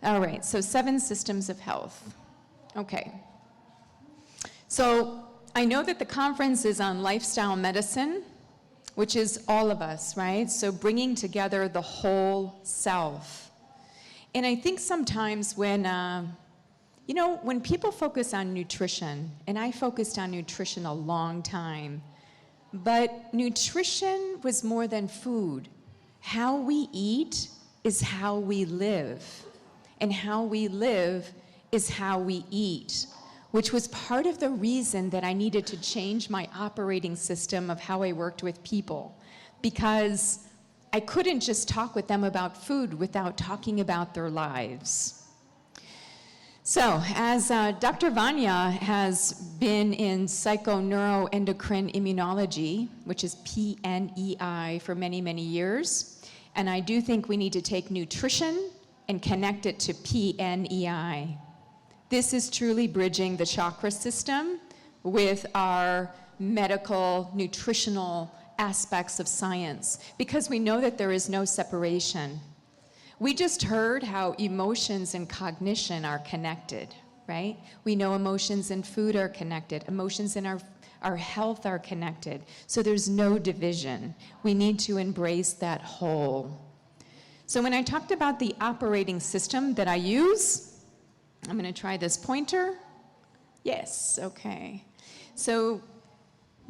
All right, so 7 systems of health. Okay. So I know that the conference is on lifestyle medicine, which is all of us, right? So bringing together the whole self. And I think sometimes when, when people focus on nutrition, and I focused on nutrition a long time, but nutrition was more than food. How we eat is how we live. And how we live is how we eat, which was part of the reason that I needed to change my operating system of how I worked with people, because I couldn't just talk with them about food without talking about their lives. So, as Dr. Vanya has been in psychoneuroendocrine immunology, which is PNEI, for many, many years, and I do think we need to take nutrition and connect it to PNEI. This is truly bridging the chakra system with our medical, nutritional aspects of science, because we know that there is no separation. We just heard how emotions and cognition are connected, right? We know emotions and food are connected. Emotions and our health are connected. So there's no division. We need to embrace that whole. So when I talked about the operating system that I use, I'm going to try this pointer. Yes, okay. So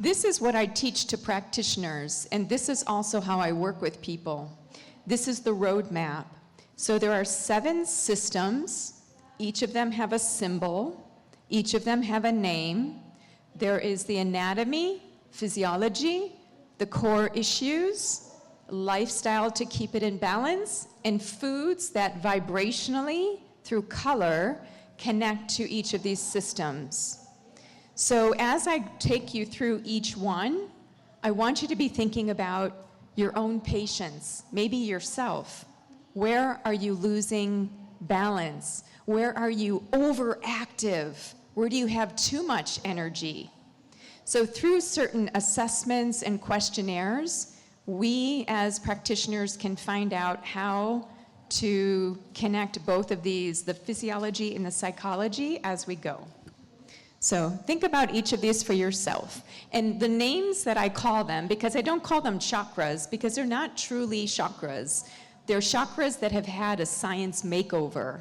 this is what I teach to practitioners, and this is also how I work with people. This is the roadmap. So there are 7 systems. Each of them have a symbol. Each of them have a name. There is the anatomy, physiology, the core issues, lifestyle to keep it in balance, and foods that vibrationally, through color, connect to each of these systems. So as I take you through each one, I want you to be thinking about your own patients, maybe yourself. Where are you losing balance? Where are you overactive? Where do you have too much energy? So through certain assessments and questionnaires, we as practitioners can find out how to connect both of these, the physiology and the psychology, as we go. So think about each of these for yourself. And the names that I call them, because I don't call them chakras, because they're not truly chakras. They're chakras that have had a science makeover.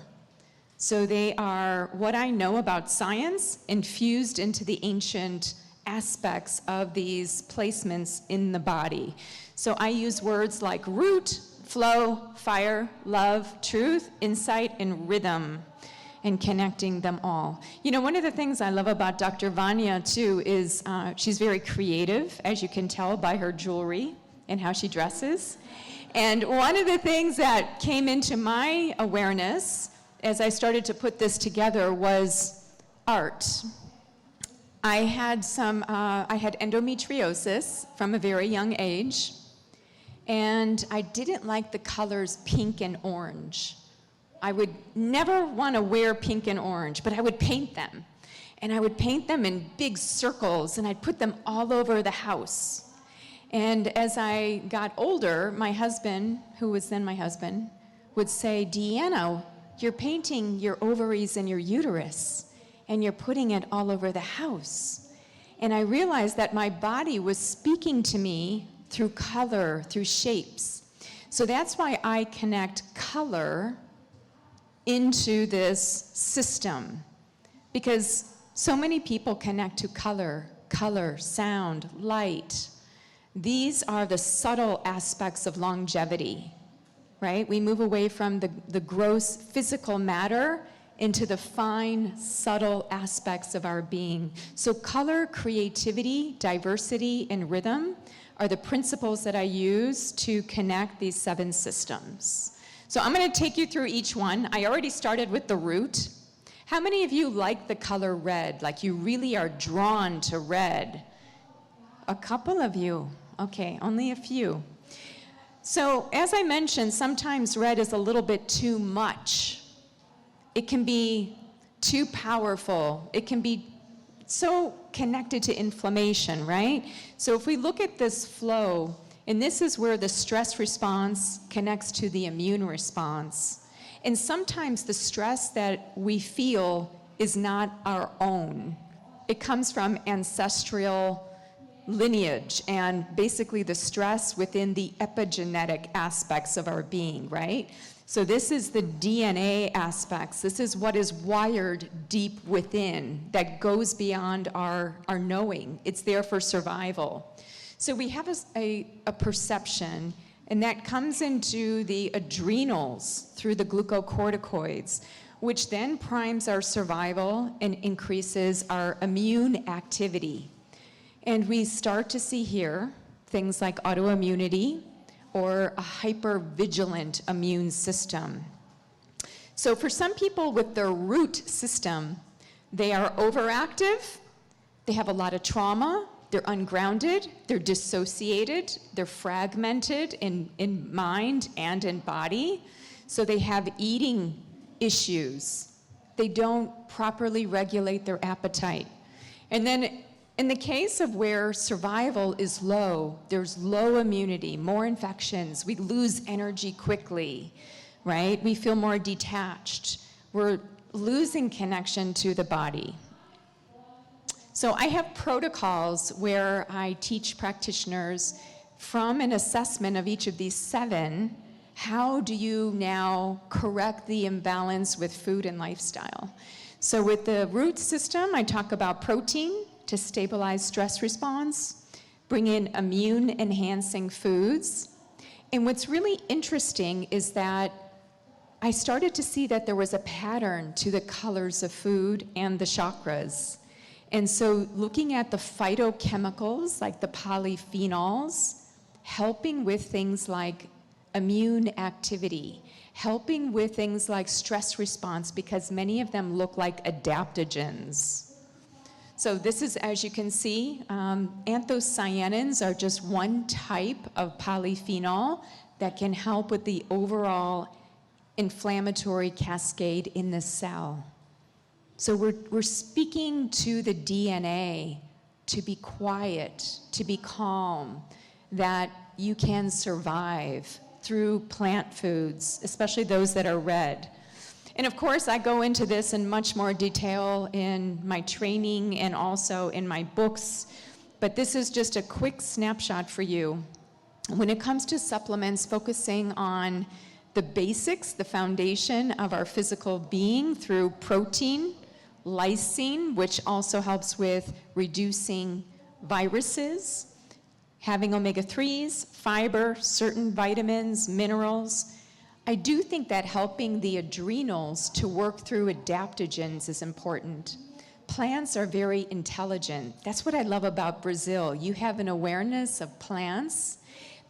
So they are what I know about science infused into the ancient aspects of these placements in the body. So I use words like root, flow, fire, love, truth, insight, and rhythm, and connecting them all. You know, one of the things I love about Dr. Vanya, too, is she's very creative, as you can tell by her jewelry and how she dresses. And one of the things that came into my awareness as I started to put this together was art. I had endometriosis from a very young age, and I didn't like the colors pink and orange. I would never want to wear pink and orange, but I would paint them. And I would paint them in big circles, and I'd put them all over the house. And as I got older, my husband, who was then my husband, would say, Deanna, you're painting your ovaries and your uterus, and you're putting it all over the house. And I realized that my body was speaking to me through color, through shapes. So that's why I connect color into this system, because so many people connect to color, sound, light. These are the subtle aspects of longevity, right? We move away from the gross physical matter into the fine, subtle aspects of our being. So color, creativity, diversity, and rhythm are the principles that I use to connect these 7 systems. So I'm going to take you through each one. I already started with the root. How many of you like the color red? Like you really are drawn to red? A couple of you. Okay, only a few. So as I mentioned, sometimes red is a little bit too much. It can be too powerful. It can be so connected to inflammation, right? So if we look at this flow, and this is where the stress response connects to the immune response. And sometimes the stress that we feel is not our own. It comes from ancestral lineage and basically the stress within the epigenetic aspects of our being, right? So this is the DNA aspects. This is what is wired deep within that goes beyond our knowing. It's there for survival. So we have a perception, and that comes into the adrenals through the glucocorticoids, which then primes our survival and increases our immune activity. And we start to see here things like autoimmunity or a hypervigilant immune system. So for some people with their root system, they are overactive, they have a lot of trauma, they're ungrounded, they're dissociated, they're fragmented in mind and in body. So they have eating issues. They don't properly regulate their appetite. And then in the case of where survival is low, there's low immunity, more infections, we lose energy quickly, right? We feel more detached. We're losing connection to the body. So I have protocols where I teach practitioners from an assessment of each of these 7, how do you now correct the imbalance with food and lifestyle? So with the root system, I talk about protein to stabilize stress response, bring in immune-enhancing foods. And what's really interesting is that I started to see that there was a pattern to the colors of food and the chakras. And so looking at the phytochemicals, like the polyphenols, helping with things like immune activity, helping with things like stress response, because many of them look like adaptogens. So this is, as you can see, anthocyanins are just one type of polyphenol that can help with the overall inflammatory cascade in the cell. So we're speaking to the DNA to be quiet, to be calm, that you can survive through plant foods, especially those that are red. And of course, I go into this in much more detail in my training and also in my books, but this is just a quick snapshot for you. When it comes to supplements, focusing on the basics, the foundation of our physical being through protein, lysine, which also helps with reducing viruses, having omega-3s, fiber, certain vitamins, minerals. I do think that helping the adrenals to work through adaptogens is important. Plants are very intelligent. That's what I love about Brazil. You have an awareness of plants.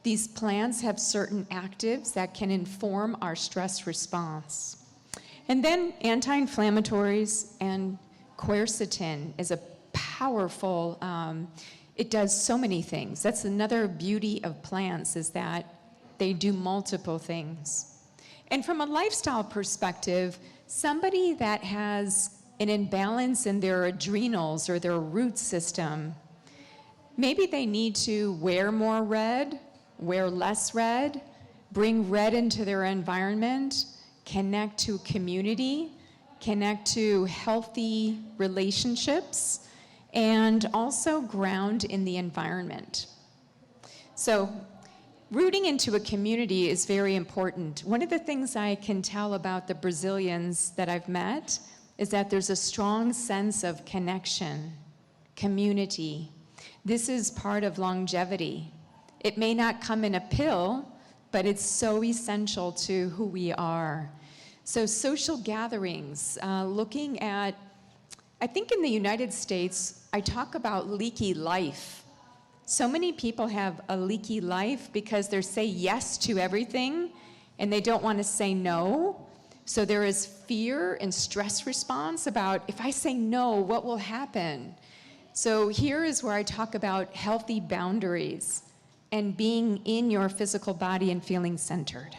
These plants have certain actives that can inform our stress response. And then anti-inflammatories, and quercetin is a powerful, it does so many things. That's another beauty of plants, is that they do multiple things. And from a lifestyle perspective, somebody that has an imbalance in their adrenals or their root system, maybe they need to wear more red, wear less red, bring red into their environment, connect to community, connect to healthy relationships, and also ground in the environment. So rooting into a community is very important. One of the things I can tell about the Brazilians that I've met is that there's a strong sense of connection, community. This is part of longevity. It may not come in a pill, but it's so essential to who we are. So social gatherings, looking at, I think in the United States, I talk about leaky life. So many people have a leaky life because they say yes to everything and they don't want to say no. So there is fear and stress response about, if I say no, what will happen? So here is where I talk about healthy boundaries and being in your physical body and feeling centered.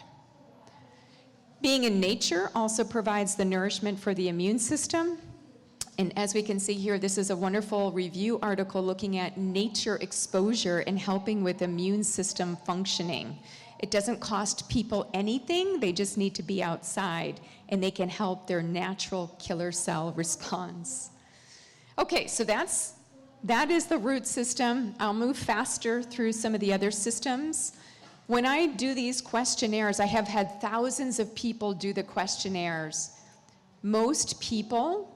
Being in nature also provides the nourishment for the immune system. And as we can see here, this is a wonderful review article looking at nature exposure and helping with immune system functioning. It doesn't cost people anything. They just need to be outside, and they can help their natural killer cell response. Okay, so that is the root system. I'll move faster through some of the other systems. When I do these questionnaires, I have had thousands of people do the questionnaires. Most people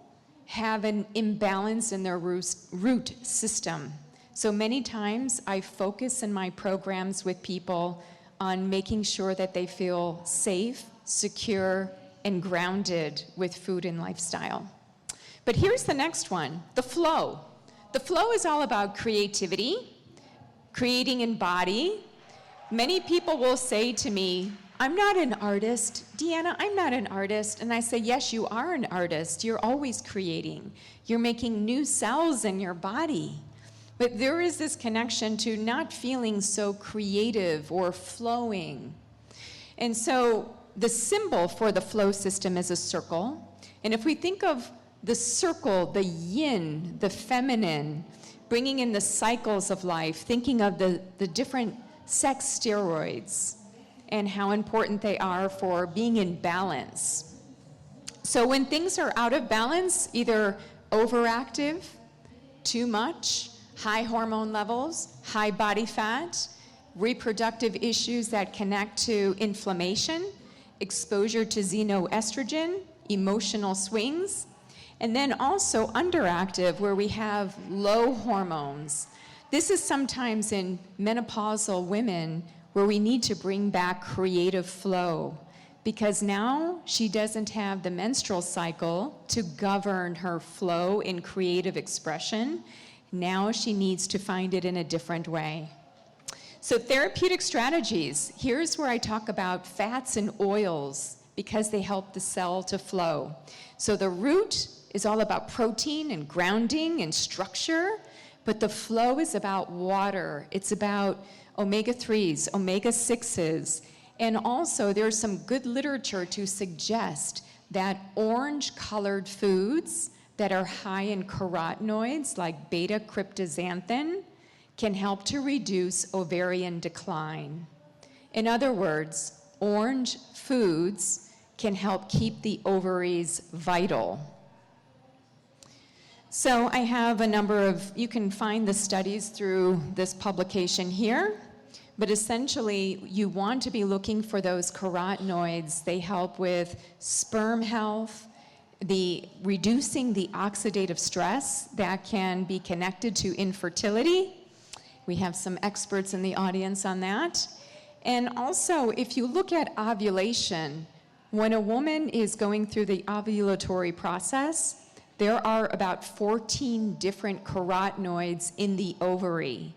have an imbalance in their root system. So many times I focus in my programs with people on making sure that they feel safe, secure, and grounded with food and lifestyle. But here's the next one, the flow. The flow is all about creativity, creating in body. Many people will say to me, I'm not an artist. Deanna, I'm not an artist. And I say, yes, you are an artist. You're always creating. You're making new cells in your body. But there is this connection to not feeling so creative or flowing. And so the symbol for the flow system is a circle. And if we think of the circle, the yin, the feminine, bringing in the cycles of life, thinking of the different sex steroids and how important they are for being in balance. So when things are out of balance, either overactive, too much, high hormone levels, high body fat, reproductive issues that connect to inflammation, exposure to xenoestrogen, emotional swings, and then also underactive where we have low hormones. This is sometimes in menopausal women where we need to bring back creative flow because now she doesn't have the menstrual cycle to govern her flow in creative expression. Now she needs to find it in a different way. So therapeutic strategies, here's where I talk about fats and oils because they help the cell to flow. So the root is all about protein and grounding and structure, but the flow is about water. It's about omega-3s, omega-6s, and also there's some good literature to suggest that orange-colored foods that are high in carotenoids, like beta-cryptoxanthin, can help to reduce ovarian decline. In other words, orange foods can help keep the ovaries vital. So I have a number of, you can find the studies through this publication here, but essentially you want to be looking for those carotenoids. They help with sperm health, reducing the oxidative stress that can be connected to infertility. We have some experts in the audience on that. And also, if you look at ovulation, when a woman is going through the ovulatory process, there are about 14 different carotenoids in the ovary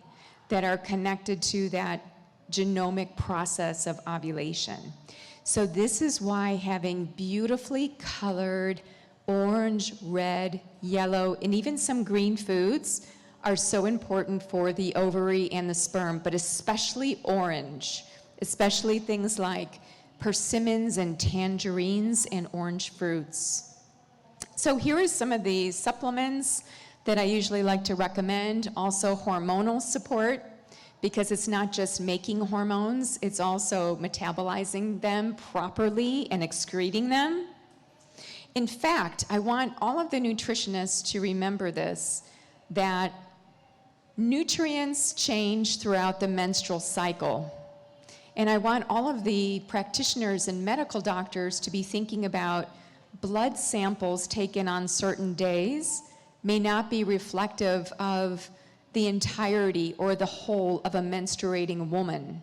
that are connected to that genomic process of ovulation. So this is why having beautifully colored orange, red, yellow, and even some green foods are so important for the ovary and the sperm, but especially orange, especially things like persimmons and tangerines and orange fruits. So here are some of the supplements that I usually like to recommend. Also hormonal support, because it's not just making hormones, it's also metabolizing them properly and excreting them. In fact, I want all of the nutritionists to remember this, that nutrients change throughout the menstrual cycle. And I want all of the practitioners and medical doctors to be thinking about blood samples taken on certain days may not be reflective of the entirety or the whole of a menstruating woman,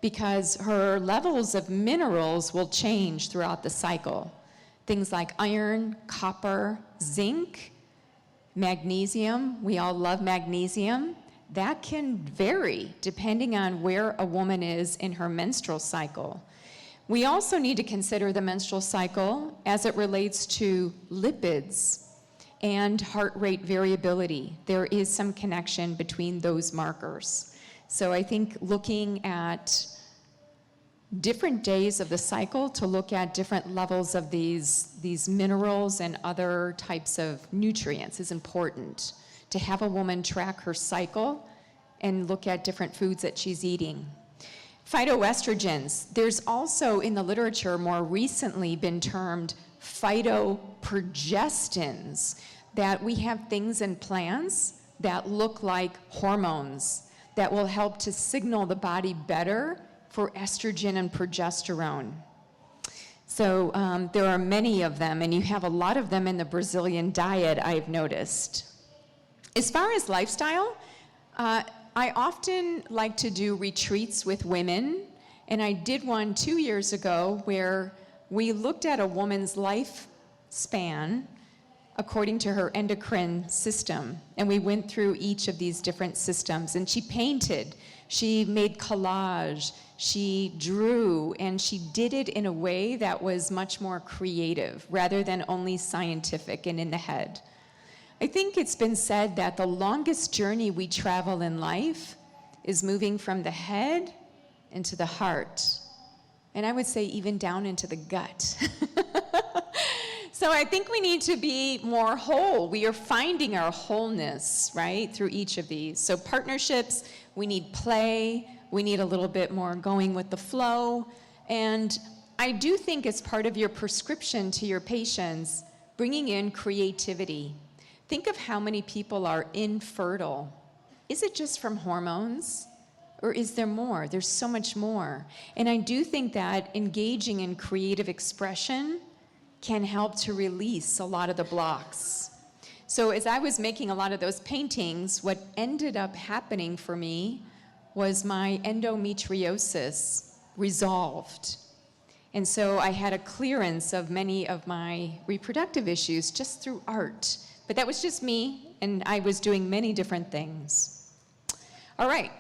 because her levels of minerals will change throughout the cycle. Things like iron, copper, zinc, magnesium, we all love magnesium. That can vary depending on where a woman is in her menstrual cycle. We also need to consider the menstrual cycle as it relates to lipids and heart rate variability. There is some connection between those markers. So I think looking at different days of the cycle to look at different levels of these minerals and other types of nutrients is important. To have a woman track her cycle and look at different foods that she's eating. Phytoestrogens. There's also in the literature more recently been termed phytoprogestins, that we have things in plants that look like hormones that will help to signal the body better for estrogen and progesterone. So there are many of them, and you have a lot of them in the Brazilian diet, I've noticed. As far as lifestyle, I often like to do retreats with women, and I did one 2 years ago where we looked at a woman's lifespan according to her endocrine system, and we went through each of these different systems, and she painted, she made collage, she drew, and she did it in a way that was much more creative rather than only scientific and in the head. I think it's been said that the longest journey we travel in life is moving from the head into the heart, and I would say even down into the gut. So I think we need to be more whole. We are finding our wholeness, right, through each of these. So partnerships, we need play, we need a little bit more going with the flow, and I do think as part of your prescription to your patients, bringing in creativity. Think of how many people are infertile. Is it just from hormones? Or is there more? There's so much more. And I do think that engaging in creative expression can help to release a lot of the blocks. So as I was making a lot of those paintings, what ended up happening for me was my endometriosis resolved. And so I had a clearance of many of my reproductive issues just through art. But that was just me, and I was doing many different things. All right,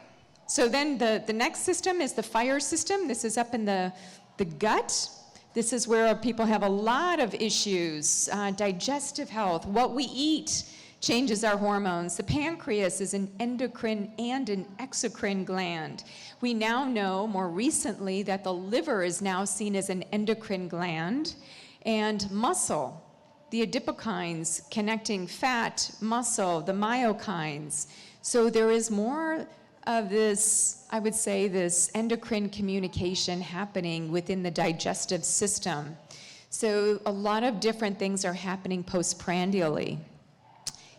so then the next system is the fire system. This is up in the gut. This is where people have a lot of issues, digestive health. What we eat changes our hormones. The pancreas is an endocrine and an exocrine gland. We now know more recently that the liver is now seen as an endocrine gland, and muscle, the adipokines connecting fat, muscle, the myokines. So there is more of this, I would say, this endocrine communication happening within the digestive system. So a lot of different things are happening postprandially.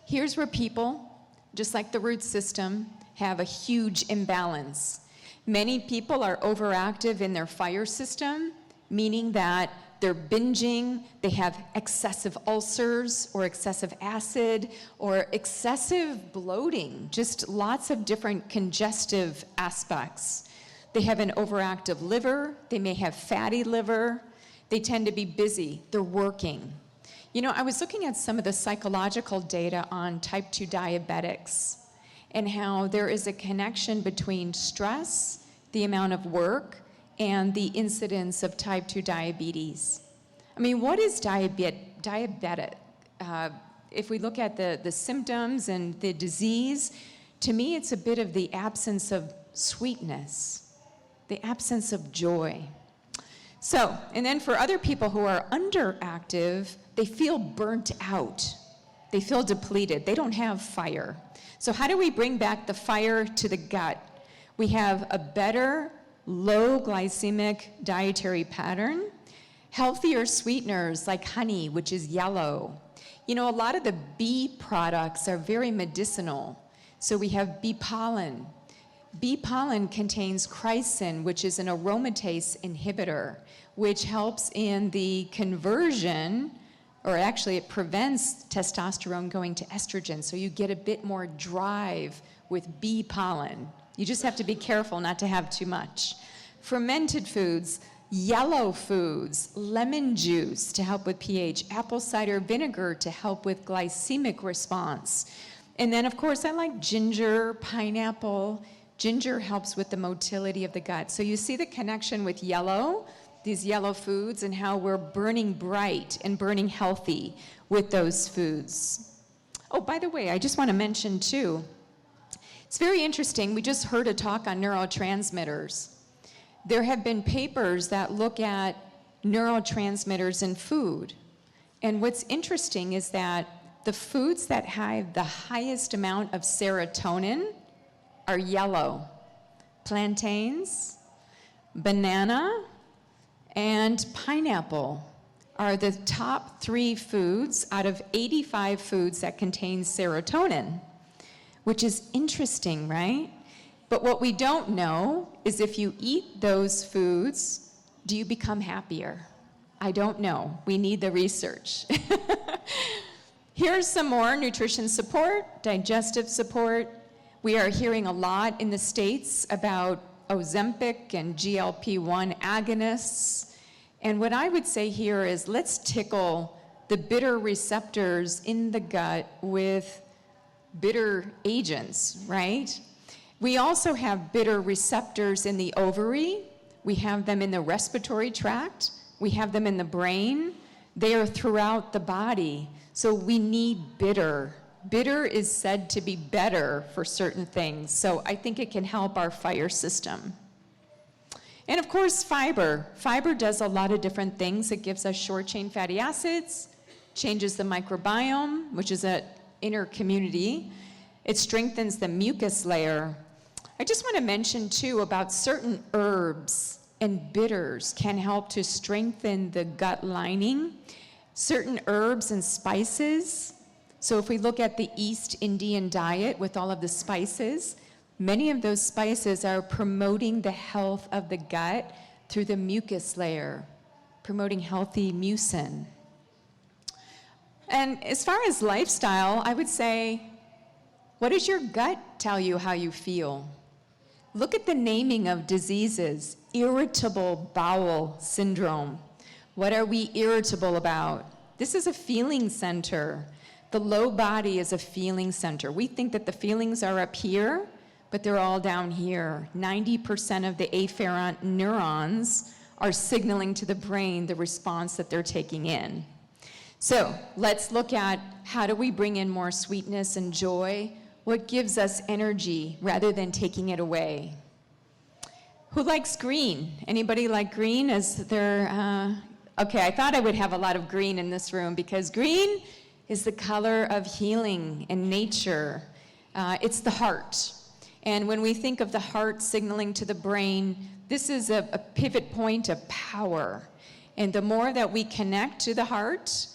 Here's where people, just like the root system, have a huge imbalance. Many people are overactive in their fire system, meaning that they're binging, they have excessive ulcers or excessive acid or excessive bloating, just lots of different congestive aspects. They have an overactive liver, they may have fatty liver, they tend to be busy, they're working. You know, I was looking at some of the psychological data on type 2 diabetics and how there is a connection between stress, the amount of work, and the incidence of type 2 diabetes. I mean, what is diabetic? If we look at the symptoms and the disease, to me it's a bit of the absence of sweetness, the absence of joy. So, and then for other people who are underactive, they feel burnt out. They feel depleted. They don't have fire. So how do we bring back the fire to the gut? We have a better low glycemic dietary pattern, healthier sweeteners like honey, which is yellow. You know, a lot of the bee products are very medicinal. So we have bee pollen. Bee pollen contains chrysin, which is an aromatase inhibitor, which helps in the conversion, or actually it prevents testosterone going to estrogen. So you get a bit more drive with bee pollen. You just have to be careful not to have too much. Fermented foods, yellow foods, lemon juice to help with pH, apple cider vinegar to help with glycemic response. And then, of course, I like ginger, pineapple. Ginger helps with the motility of the gut. So you see the connection with yellow, these yellow foods, and how we're burning bright and burning healthy with those foods. Oh, by the way, I just want to mention, too, it's very interesting. We just heard a talk on neurotransmitters. There have been papers that look at neurotransmitters in food. And what's interesting is that the foods that have the highest amount of serotonin are yellow. Plantains, banana, and pineapple are the top 3 foods out of 85 foods that contain serotonin, which is interesting, right? But what we don't know is if you eat those foods, do you become happier? I don't know. We need the research. Here's some more nutrition support, digestive support. We are hearing a lot in the States about Ozempic and GLP-1 agonists. And what I would say here is let's tickle the bitter receptors in the gut with bitter agents, right? We also have bitter receptors in the ovary. We have them in the respiratory tract. We have them in the brain. They are throughout the body. So we need bitter. Bitter is said to be better for certain things. So I think it can help our fire system. And of course, fiber. Fiber does a lot of different things. It gives us short-chain fatty acids, changes the microbiome, which is an inner community. It strengthens the mucus layer. I just want to mention, too, about certain herbs and bitters can help to strengthen the gut lining. Certain herbs and spices. So if we look at the East Indian diet with all of the spices, many of those spices are promoting the health of the gut through the mucus layer, promoting healthy mucin. And as far as lifestyle, I would say, what does your gut tell you how you feel? Look at the naming of diseases. Irritable bowel syndrome. What are we irritable about? This is a feeling center. The low body is a feeling center. We think that the feelings are up here, but they're all down here. 90% of the afferent neurons are signaling to the brain the response that they're taking in. So let's look at how do we bring in more sweetness and joy? What gives us energy rather than taking it away? Who likes green? Anybody like green as their, okay, I thought I would have a lot of green in this room because green is the color of healing and nature. It's the heart. And when we think of the heart signaling to the brain, this is a pivot point of power. And the more that we connect to the heart,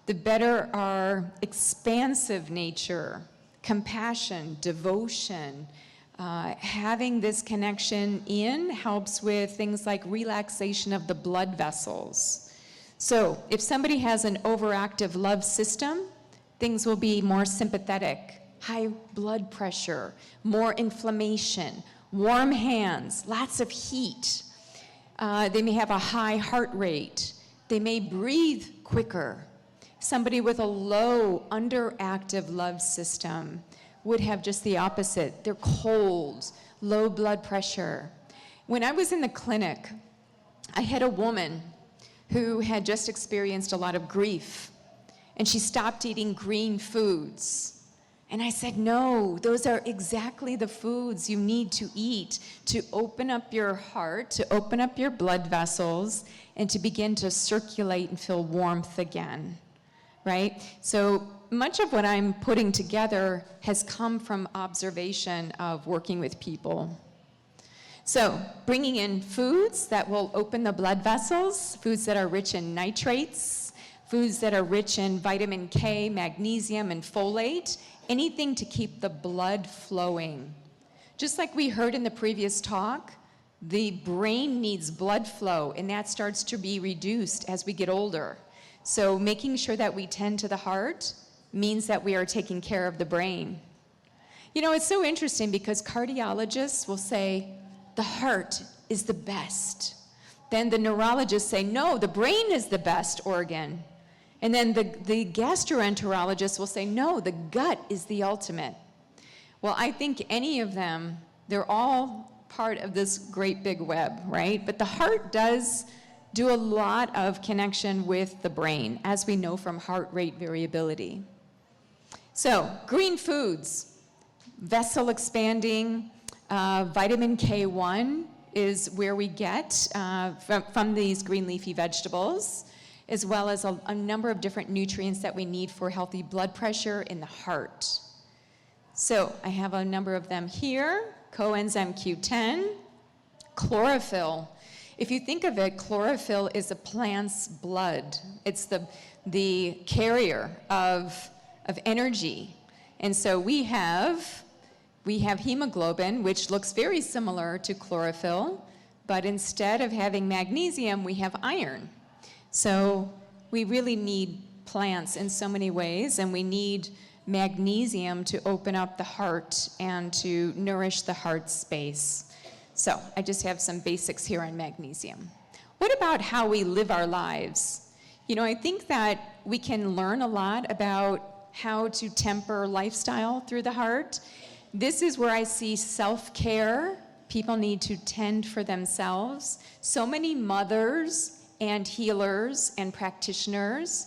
the better our expansive nature, compassion, devotion, having this connection in helps with things like relaxation of the blood vessels. So if somebody has an overactive love system, things will be more sympathetic, high blood pressure, more inflammation, warm hands, lots of heat. They may have a high heart rate. They may breathe quicker. Somebody with a low, underactive love system would have just the opposite. They're cold, low blood pressure. When I was in the clinic, I had a woman who had just experienced a lot of grief, and she stopped eating green foods. And I said, no, those are exactly the foods you need to eat to open up your heart, to open up your blood vessels, and to begin to circulate and feel warmth again, right? So much of what I'm putting together has come from observation of working with people. So bringing in foods that will open the blood vessels, foods that are rich in nitrates, foods that are rich in vitamin K, magnesium, and folate, anything to keep the blood flowing. Just like we heard in the previous talk, the brain needs blood flow, and that starts to be reduced as we get older. So making sure that we tend to the heart means that we are taking care of the brain. You know, it's so interesting because cardiologists will say, the heart is the best. Then the neurologists say, no, the brain is the best organ. And then the gastroenterologist will say, no, the gut is the ultimate. Well, I think any of them, they're all part of this great big web, right? But the heart does do a lot of connection with the brain, as we know from heart rate variability. So, green foods, vessel expanding, vitamin K1 is where we get from these green leafy vegetables, as well as a number of different nutrients that we need for healthy blood pressure in the heart. So I have a number of them here. Coenzyme Q10, chlorophyll. If you think of it, chlorophyll is a plant's blood. It's the carrier of energy. And so we have hemoglobin, which looks very similar to chlorophyll, but instead of having magnesium, we have iron. So we really need plants in so many ways, and we need magnesium to open up the heart and to nourish the heart space. So I just have some basics here on magnesium. What about how we live our lives? You know, I think that we can learn a lot about how to temper lifestyle through the heart. This is where I see self-care. People need to tend for themselves. So many mothers and healers and practitioners,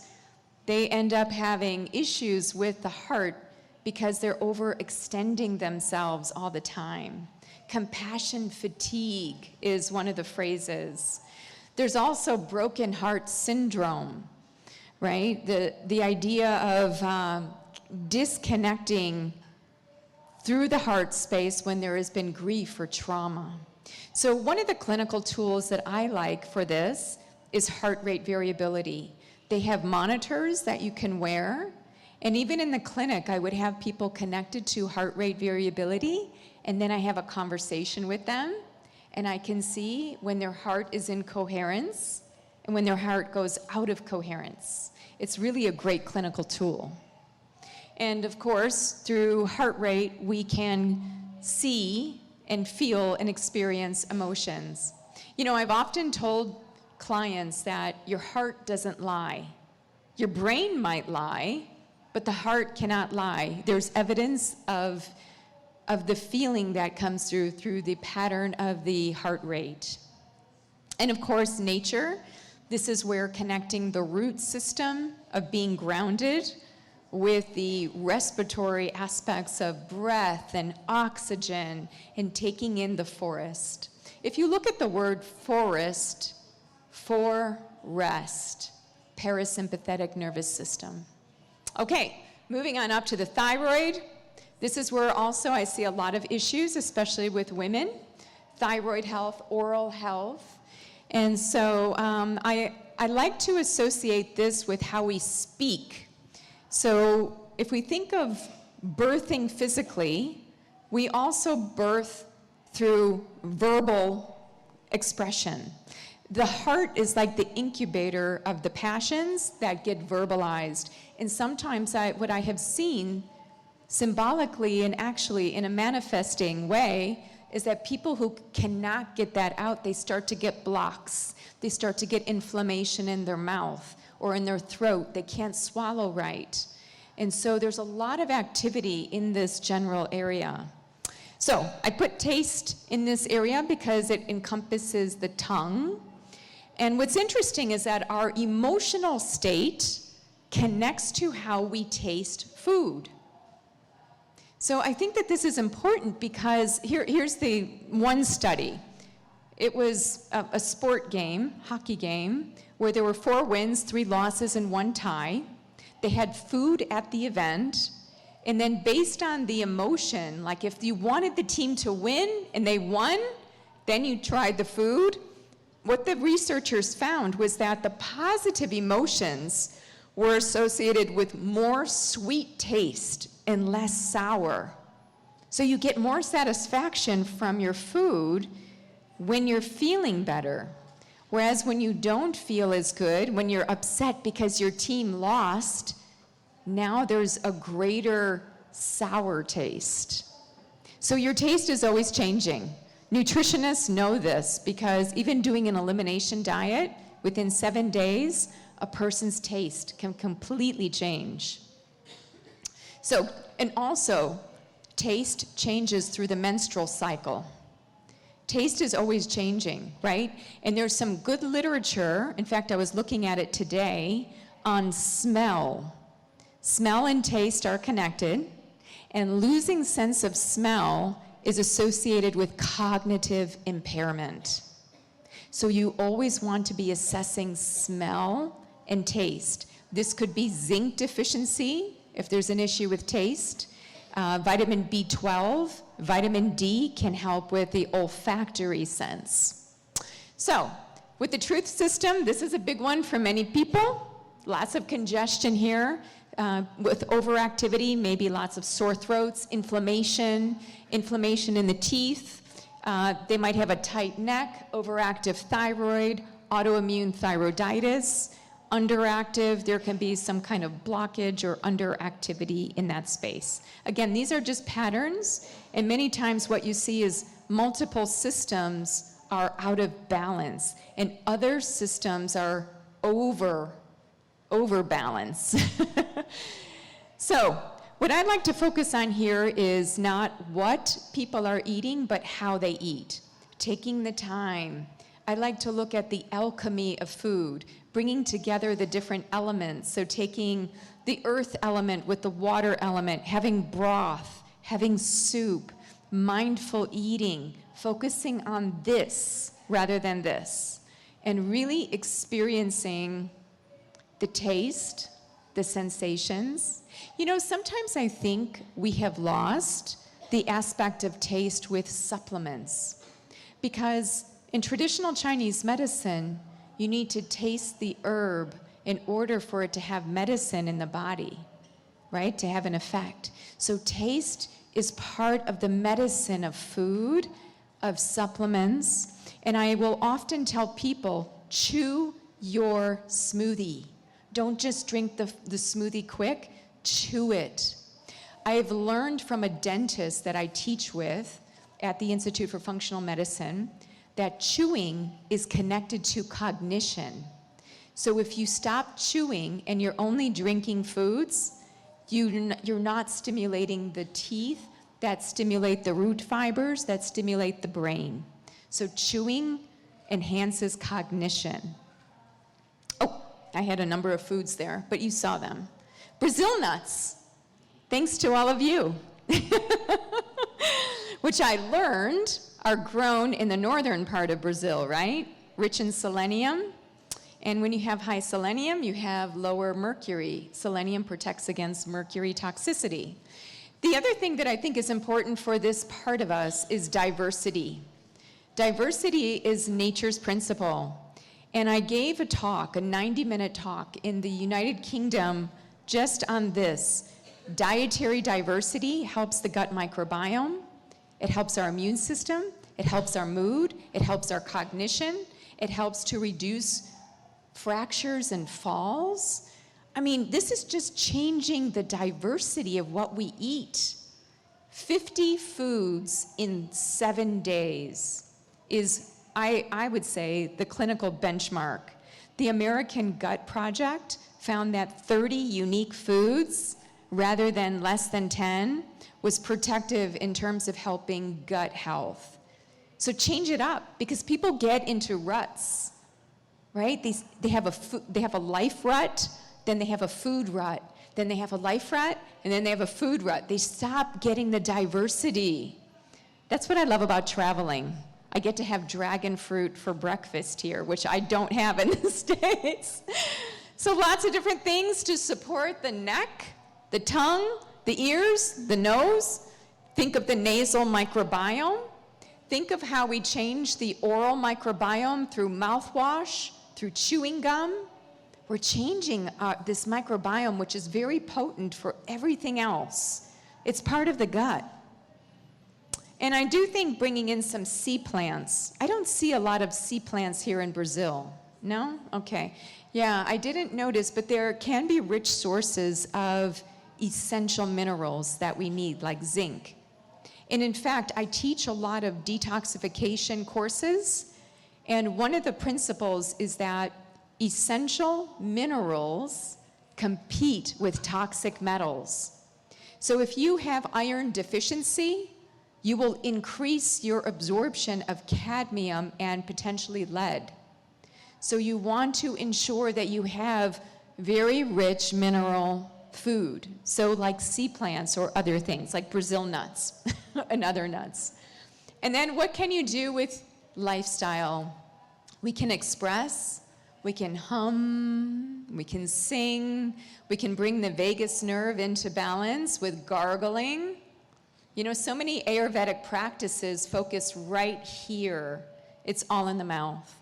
they end up having issues with the heart because they're overextending themselves all the time. Compassion fatigue is one of the phrases. There's also broken heart syndrome, right? The idea of disconnecting through the heart space when there has been grief or trauma. So one of the clinical tools that I like for this is heart rate variability. They have monitors that you can wear, and even in the clinic, I would have people connected to heart rate variability, and then I have a conversation with them, and I can see when their heart is in coherence and when their heart goes out of coherence. It's really a great clinical tool. And of course, through heart rate, we can see and feel and experience emotions. You know, I've often told clients that your heart doesn't lie. Your brain might lie, but the heart cannot lie. There's evidence of the feeling that comes through the pattern of the heart rate. And of course, nature. This is where connecting the root system of being grounded with the respiratory aspects of breath and oxygen and taking in the forest. If you look at the word forest, for rest, parasympathetic nervous system. Okay, moving on up to the thyroid. This is where also I see a lot of issues, especially with women. Thyroid health, oral health. And so I like to associate this with how we speak. So if we think of birthing physically, we also birth through verbal expression. The heart is like the incubator of the passions that get verbalized. And sometimes what I have seen symbolically and actually in a manifesting way is that people who cannot get that out, they start to get blocks. They start to get inflammation in their mouth or in their throat. They can't swallow right. And so there's a lot of activity in this general area. So I put taste in this area because it encompasses the tongue. And what's interesting is that our emotional state connects to how we taste food. So I think that this is important because here's the one study. It was a sport game, hockey game, where there were 4 wins, 3 losses, and 1 tie. They had food at the event, and then based on the emotion, like if you wanted the team to win and they won, then you tried the food. What the researchers found was that the positive emotions were associated with more sweet taste and less sour. So you get more satisfaction from your food when you're feeling better. Whereas when you don't feel as good, when you're upset because your team lost, now there's a greater sour taste. So your taste is always changing. Nutritionists know this because even doing an elimination diet, within 7 days, a person's taste can completely change. So, and also, taste changes through the menstrual cycle. Taste is always changing, right? And there's some good literature, in fact, I was looking at it today, on smell. Smell and taste are connected, and losing sense of smell is associated with cognitive impairment. So you always want to be assessing smell and taste. This could be zinc deficiency, if there's an issue with taste. Vitamin B12, vitamin D can help with the olfactory sense. So, with the truth system, this is a big one for many people. Lots of congestion here. With overactivity, maybe lots of sore throats, inflammation in the teeth. They might have a tight neck, overactive thyroid, autoimmune thyroiditis. Underactive, there can be some kind of blockage or underactivity in that space. Again, these are just patterns, and many times what you see is multiple systems are out of balance, and other systems are overbalance. So, what I'd like to focus on here is not what people are eating, but how they eat. Taking the time. I like to look at the alchemy of food, bringing together the different elements. So taking the earth element with the water element, having broth, having soup, mindful eating, focusing on this rather than this, and really experiencing the taste, the sensations. You know, sometimes I think we have lost the aspect of taste with supplements, because in traditional Chinese medicine, you need to taste the herb in order for it to have medicine in the body, right? To have an effect. So taste is part of the medicine of food, of supplements, and I will often tell people, chew your smoothie. Don't just drink the smoothie quick, chew it. I've learned from a dentist that I teach with at the Institute for Functional Medicine that chewing is connected to cognition. So if you stop chewing and you're only drinking foods, you're not stimulating the teeth that stimulate the root fibers, that stimulate the brain. So chewing enhances cognition. Oh, I had a number of foods there, but you saw them. Brazil nuts, thanks to all of you, which I learned are grown in the northern part of Brazil, right? Rich in selenium. And when you have high selenium, you have lower mercury. Selenium protects against mercury toxicity. The other thing that I think is important for this part of us is diversity. Diversity is nature's principle. And I gave a talk, a 90-minute talk in the United Kingdom just on this. Dietary diversity helps the gut microbiome. It helps our immune system, it helps our mood, it helps our cognition, it helps to reduce fractures and falls. I mean, this is just changing the diversity of what we eat. 50 foods in 7 days is, I would say, the clinical benchmark. The American Gut Project found that 30 unique foods, rather than less than 10, was protective in terms of helping gut health. So change it up, because people get into ruts, right? They have a life rut, then they have a food rut, then they have a life rut, and then they have a food rut. They stop getting the diversity. That's what I love about traveling. I get to have dragon fruit for breakfast here, which I don't have in the States. So lots of different things to support the neck, the tongue, the ears, the nose. Think of the nasal microbiome. Think of how we change the oral microbiome through mouthwash, through chewing gum. We're changing this microbiome, which is very potent for everything else. It's part of the gut. And I do think bringing in some sea plants. I don't see a lot of sea plants here in Brazil. No? Okay. Yeah, I didn't notice, but there can be rich sources of essential minerals that we need, like zinc. And in fact, I teach a lot of detoxification courses, and one of the principles is that essential minerals compete with toxic metals. So if you have iron deficiency, you will increase your absorption of cadmium and potentially lead. So you want to ensure that you have very rich mineral food, so like sea plants or other things, like Brazil nuts and other nuts. And then what can you do with lifestyle? We can express, we can hum, we can sing, we can bring the vagus nerve into balance with gargling. You know, so many Ayurvedic practices focus right here. It's all in the mouth.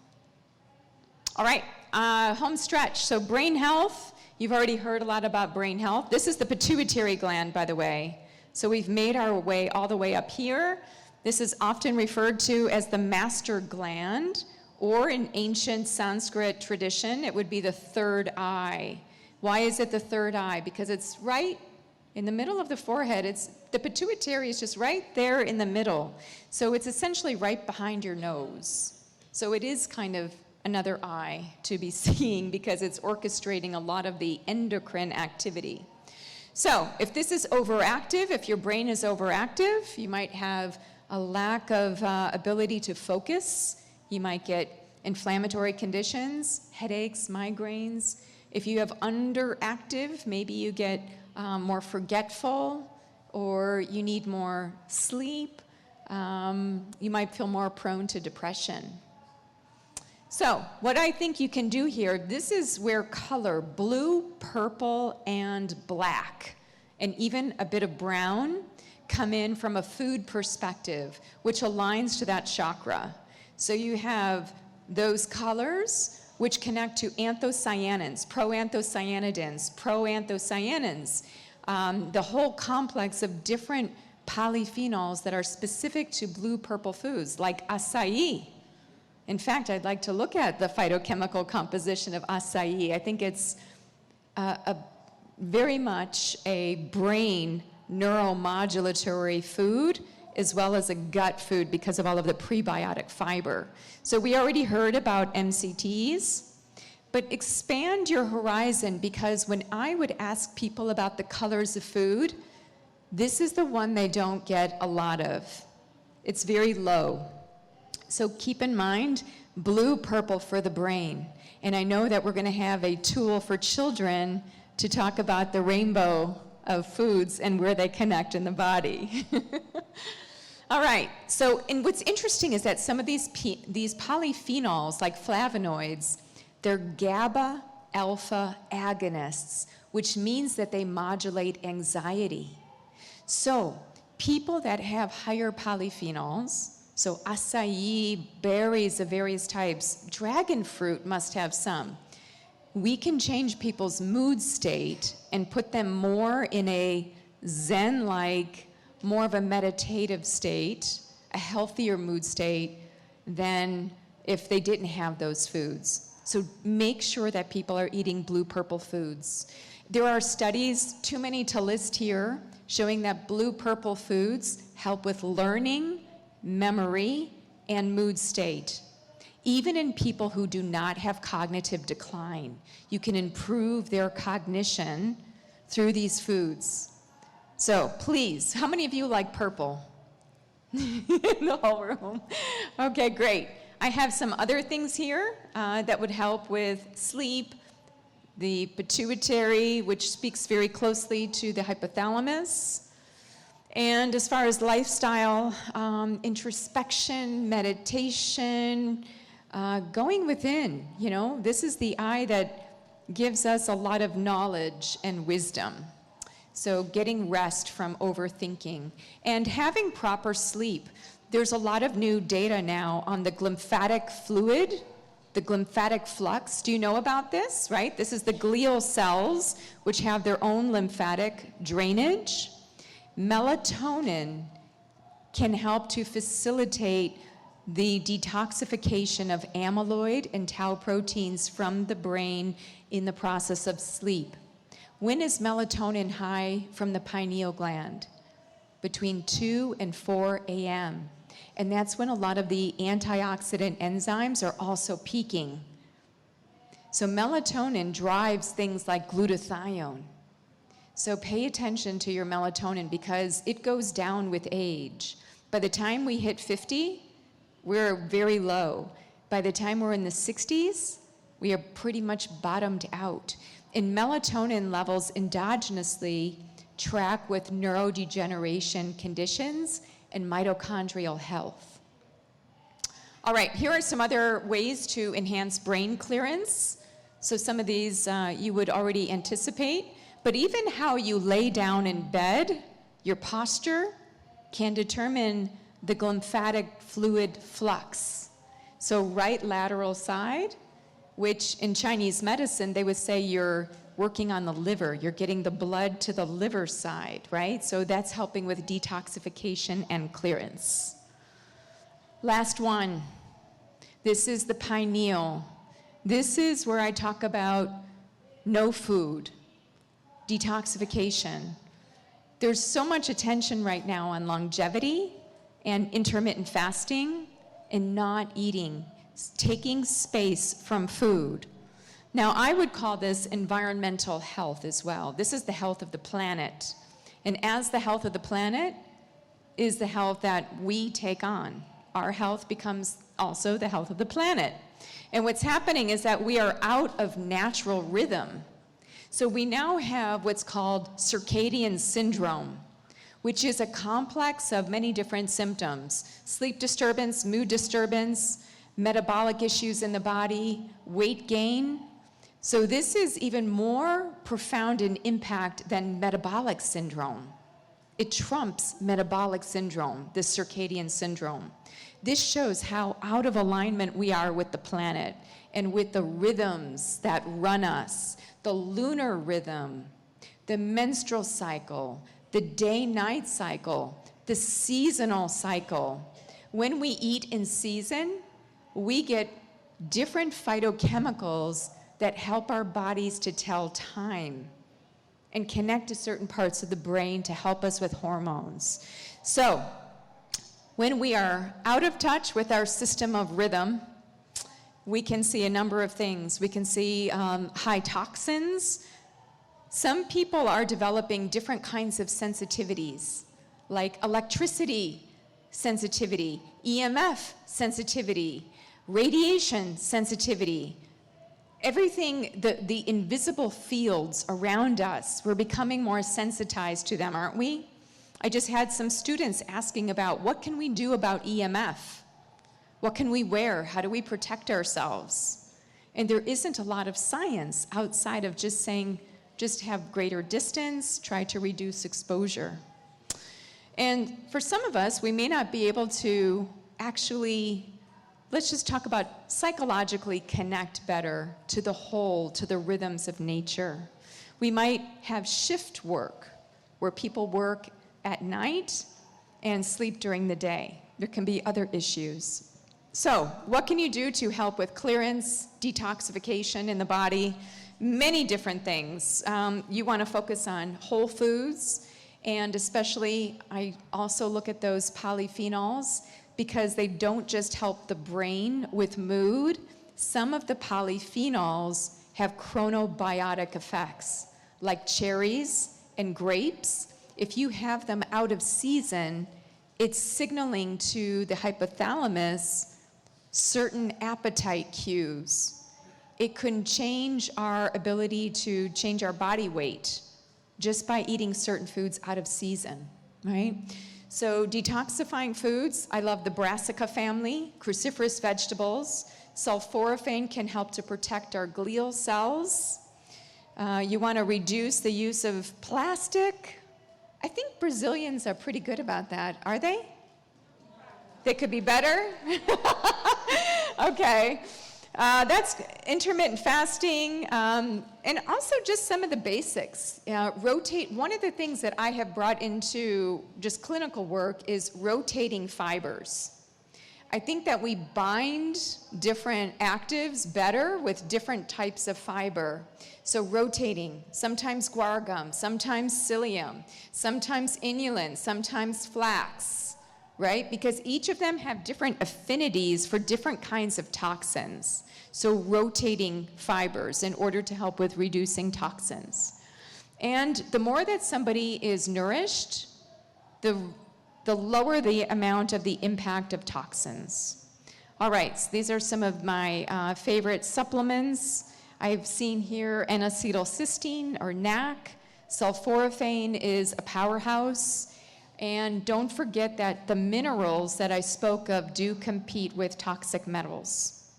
All right, home stretch. So brain health, you've already heard a lot about brain health. This is the pituitary gland, by the way. So we've made our way all the way up here. This is often referred to as the master gland, or in ancient Sanskrit tradition, it would be the third eye. Why is it the third eye? Because it's right in the middle of the forehead. The pituitary is just right there in the middle. So it's essentially right behind your nose. So it is kind of another eye to be seeing because it's orchestrating a lot of the endocrine activity. So if this is overactive, if your brain is overactive, you might have a lack of ability to focus. You might get inflammatory conditions, headaches, migraines. If you have underactive, maybe you get more forgetful, or you need more sleep. You might feel more prone to depression. So what I think you can do here, this is where color, blue, purple, and black, and even a bit of brown, come in from a food perspective, which aligns to that chakra. So you have those colors which connect to anthocyanins, proanthocyanidins, proanthocyanins, the whole complex of different polyphenols that are specific to blue-purple foods, like acai. In fact, I'd like to look at the phytochemical composition of acai. I think it's very much a brain neuromodulatory food, as well as a gut food because of all of the prebiotic fiber. So we already heard about MCTs, but expand your horizon, because when I would ask people about the colors of food, this is the one they don't get a lot of. It's very low. So keep in mind, blue, purple for the brain. And I know that we're going to have a tool for children to talk about the rainbow of foods and where they connect in the body. All right, so and what's interesting is that some of these polyphenols, like flavonoids, they're GABA alpha agonists, which means that they modulate anxiety. So people that have higher polyphenols, so acai, berries of various types, dragon fruit must have some. We can change people's mood state and put them more in a Zen-like, more of a meditative state, a healthier mood state than if they didn't have those foods. So make sure that people are eating blue-purple foods. There are studies, too many to list here, showing that blue-purple foods help with learning, memory, and mood state. Even in people who do not have cognitive decline, you can improve their cognition through these foods. So please, how many of you like purple? In the whole room. Okay, great. I have some other things here that would help with sleep, the pituitary, which speaks very closely to the hypothalamus. And as far as lifestyle, introspection, meditation, going within, this is the eye that gives us a lot of knowledge and wisdom. So getting rest from overthinking and having proper sleep. There's a lot of new data now on the glymphatic fluid, the glymphatic flux. Do you know about this, right? This is the glial cells, which have their own lymphatic drainage. Melatonin can help to facilitate the detoxification of amyloid and tau proteins from the brain in the process of sleep. When is melatonin high from the pineal gland? Between 2 and 4 a.m. And that's when a lot of the antioxidant enzymes are also peaking. So melatonin drives things like glutathione. So pay attention to your melatonin because it goes down with age. By the time we hit 50, we're very low. By the time we're in the 60s, we are pretty much bottomed out. And melatonin levels endogenously track with neurodegeneration conditions and mitochondrial health. All right, here are some other ways to enhance brain clearance. So some of these you would already anticipate. But even how you lay down in bed, your posture, can determine the glymphatic fluid flux. So right lateral side, which in Chinese medicine, they would say you're working on the liver. You're getting the blood to the liver side, right? So that's helping with detoxification and clearance. Last one. This is the pineal. This is where I talk about no food, detoxification. There's so much attention right now on longevity and intermittent fasting and not eating, taking space from food. Now, I would call this environmental health as well. This is the health of the planet. And as the health of the planet is the health that we take on, our health becomes also the health of the planet. And what's happening is that we are out of natural rhythm. So we now have what's called circadian syndrome, which is a complex of many different symptoms: sleep disturbance, mood disturbance, metabolic issues in the body, weight gain. So this is even more profound in impact than metabolic syndrome. It trumps metabolic syndrome, this circadian syndrome. This shows how out of alignment we are with the planet and with the rhythms that run us. The lunar rhythm, the menstrual cycle, the day-night cycle, the seasonal cycle. When we eat in season, we get different phytochemicals that help our bodies to tell time and connect to certain parts of the brain to help us with hormones. So, when we are out of touch with our system of rhythm, we can see a number of things. We can see high toxins. Some people are developing different kinds of sensitivities, like electricity sensitivity, EMF sensitivity, radiation sensitivity. Everything, the invisible fields around us, we're becoming more sensitized to them, aren't we? I just had some students asking about what can we do about EMF? What can we wear? How do we protect ourselves? And there isn't a lot of science outside of just saying, just have greater distance, try to reduce exposure. And for some of us, we may not be able to actually, let's just talk about psychologically connect better to the whole, to the rhythms of nature. We might have shift work, where people work at night and sleep during the day. There can be other issues. So, what can you do to help with clearance, detoxification in the body? Many different things. You want to focus on whole foods, and especially I also look at those polyphenols because they don't just help the brain with mood. Some of the polyphenols have chronobiotic effects, like cherries and grapes. If you have them out of season, it's signaling to the hypothalamus certain appetite cues. It can change our ability to change our body weight just by eating certain foods out of season, right? So detoxifying foods, I love the brassica family, cruciferous vegetables. Sulforaphane can help to protect our glial cells. You want to reduce the use of plastic. I think Brazilians are pretty good about that, are they? They could be better? Okay. That's intermittent fasting, and also just some of the basics. Rotate. One of the things that I have brought into just clinical work is rotating fibers. I think that we bind different actives better with different types of fiber. So rotating, sometimes guar gum, sometimes psyllium, sometimes inulin, sometimes flax, right? Because each of them have different affinities for different kinds of toxins. So rotating fibers in order to help with reducing toxins. And the more that somebody is nourished, the lower the amount of the impact of toxins. All right, so these are some of my favorite supplements. I've seen here N-acetylcysteine, or NAC. Sulforaphane is a powerhouse. And don't forget that the minerals that I spoke of do compete with toxic metals.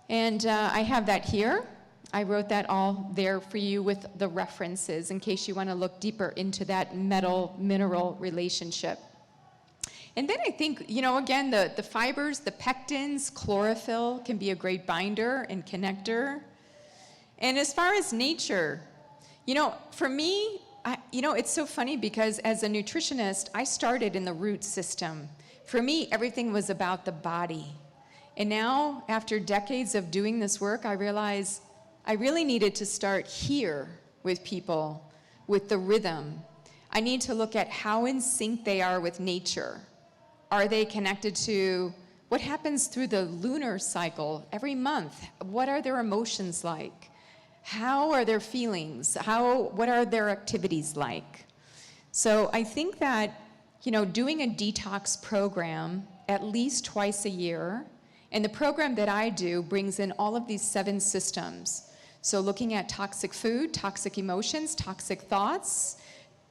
And I have that here. I wrote that all there for you with the references in case you want to look deeper into that metal-mineral relationship. And then I think, again, the fibers, the pectins, chlorophyll can be a great binder and connector. And as far as nature, for me, it's so funny because as a nutritionist, I started in the root system. For me, everything was about the body. And now, after decades of doing this work, I realized I really needed to start here with people, with the rhythm. I need to look at how in sync they are with nature. Are they connected to what happens through the lunar cycle every month? What are their emotions like? How are their feelings? What are their activities like? So I think that, doing a detox program at least twice a year, and the program that I do brings in all of these 7 systems. So looking at toxic food, toxic emotions, toxic thoughts,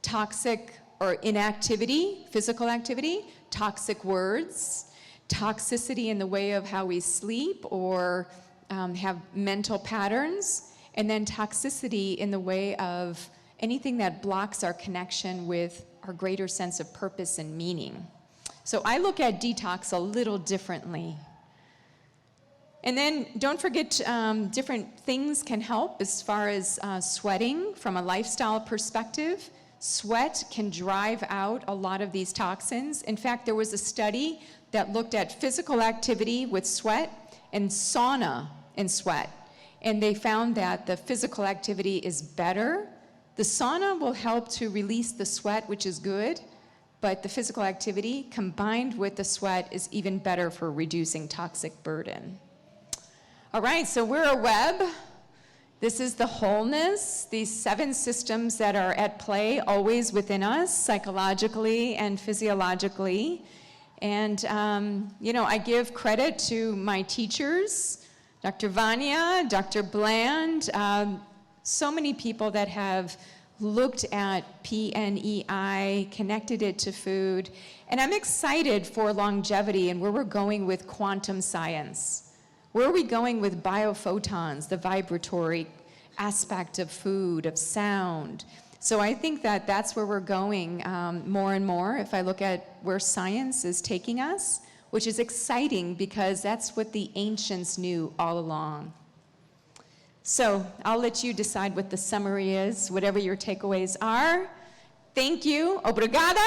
toxic or inactivity, physical activity, toxic words, toxicity in the way of how we sleep or have mental patterns, and then toxicity in the way of anything that blocks our connection with our greater sense of purpose and meaning. So I look at detox a little differently. And then don't forget, different things can help as far as sweating from a lifestyle perspective. Sweat can drive out a lot of these toxins. In fact, there was a study that looked at physical activity with sweat and sauna and sweat. And they found that the physical activity is better. The sauna will help to release the sweat, which is good, but the physical activity combined with the sweat is even better for reducing toxic burden. All right, so we're a web. This is the wholeness, these 7 systems that are at play always within us, psychologically and physiologically. And, I give credit to my teachers, Dr. Vanya, Dr. Bland, so many people that have looked at PNEI, connected it to food. And I'm excited for longevity and where we're going with quantum science. Where are we going with biophotons, the vibratory aspect of food, of sound? So I think that that's where we're going more and more if I look at where science is taking us, which is exciting because that's what the ancients knew all along. So I'll let you decide what the summary is, whatever your takeaways are. Thank you. Obrigada.